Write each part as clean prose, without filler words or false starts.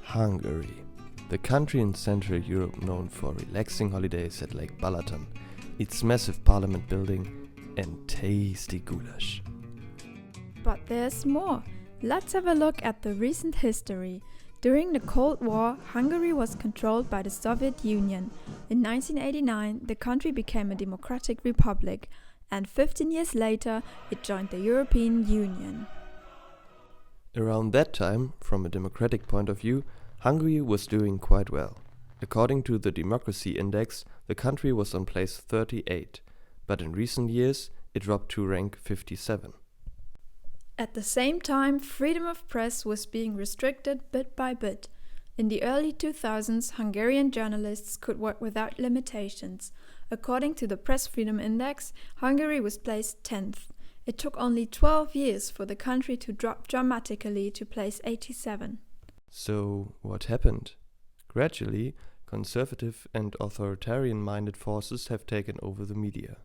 Hungary, the country in Central Europe known for relaxing holidays at Lake Balaton, its massive parliament building, and tasty goulash. But there's more. Let's have a look at the recent history. During the Cold War, Hungary was controlled by the Soviet Union. In 1989, the country became a democratic republic, and 15 years later, it joined the European Union. Around that time, from a democratic point of view, Hungary was doing quite well. According to the Democracy Index, the country was on place 38, but in recent years it dropped to rank 57. At the same time, freedom of press was being restricted bit by bit. In the early 2000s, Hungarian journalists could work without limitations. According to the Press Freedom Index, Hungary was placed 10th. It took only 12 years for the country to drop dramatically to place 87. So, what happened? Gradually, conservative and authoritarian-minded forces have taken over the media.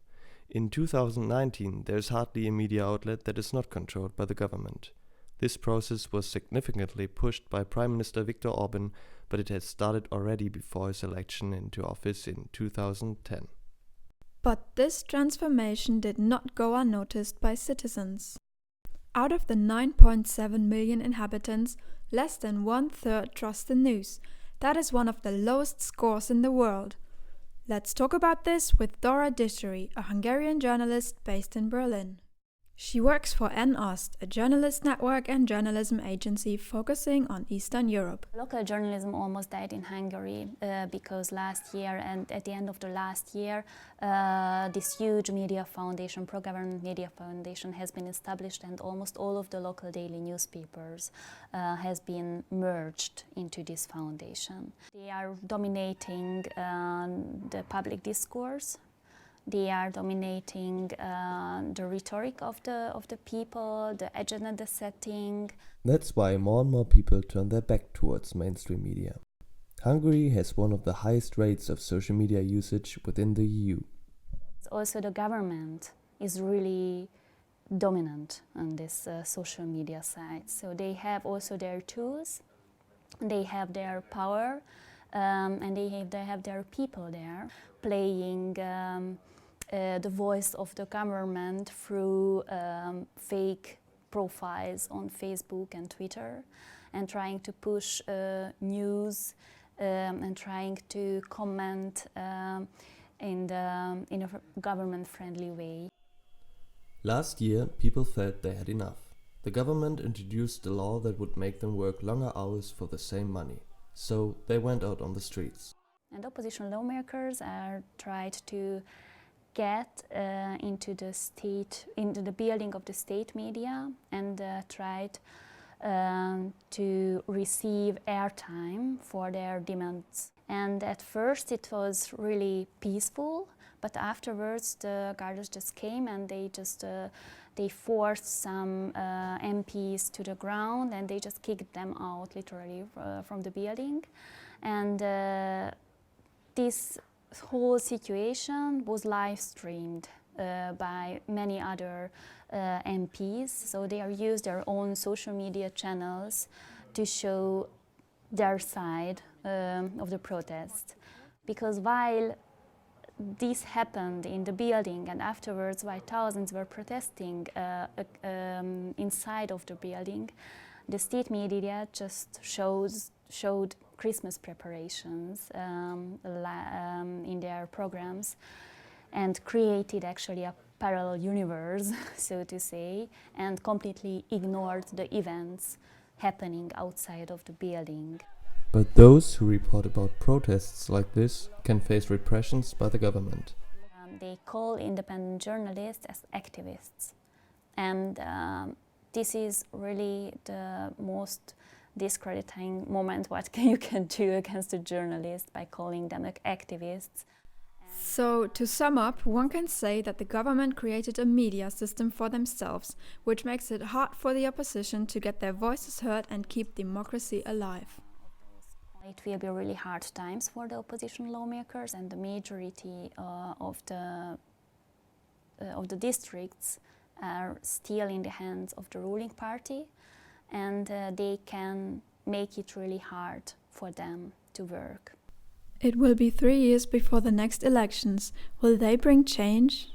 In 2019, there is hardly a media outlet that is not controlled by the government. This process was significantly pushed by Prime Minister Viktor Orban, but it had started already before his election into office in 2010. But this transformation did not go unnoticed by citizens. Out of the 9.7 million inhabitants, less than 1/3 trust the news. That is one of the lowest scores in the world. Let's talk about this with Dora Dischery, a Hungarian journalist based in Berlin. She works for N-Ost, a journalist network and journalism agency focusing on Eastern Europe. Local journalism almost died in Hungary because last year and at the end of the last year this huge media foundation, pro-government media foundation, has been established, and almost all of the local daily newspapers has been merged into this foundation. They are dominating the public discourse. They are dominating the rhetoric of the people, the agenda setting. That's why more and more people turn their back towards mainstream media. Hungary has one of the highest rates of social media usage within the EU. Also, the government is really dominant on this social media side. So they have also their tools, they have their power, and they have their people there playing the voice of the government through fake profiles on Facebook and Twitter, and trying to push news and trying to comment in a government-friendly way. Last year, people felt they had enough. The government introduced a law that would make them work longer hours for the same money. So they went out on the streets. And opposition lawmakers are tried to get into the building of the state media, and tried to receive airtime for their demands. And at first it was really peaceful, but afterwards the guards just came and they forced some MPs to the ground, and they just kicked them out literally from the building. And this whole situation was live streamed by many other MPs, so they used their own social media channels to show their side of the protest. Because while this happened in the building, and afterwards while thousands were protesting inside of the building, the state media just showed Christmas preparations in their programs, and created actually a parallel universe, so to say, and completely ignored the events happening outside of the building. But those who report about protests like this can face repressions by the government. They call independent journalists as activists, and this is really the most discrediting moment what you can do against a journalist, by calling them activists. So, to sum up, one can say that the government created a media system for themselves, which makes it hard for the opposition to get their voices heard and keep democracy alive. It will be really hard times for the opposition lawmakers, and the majority of the districts are still in the hands of the ruling party, and they can make it really hard for them to work. It will be 3 years before the next elections. Will they bring change?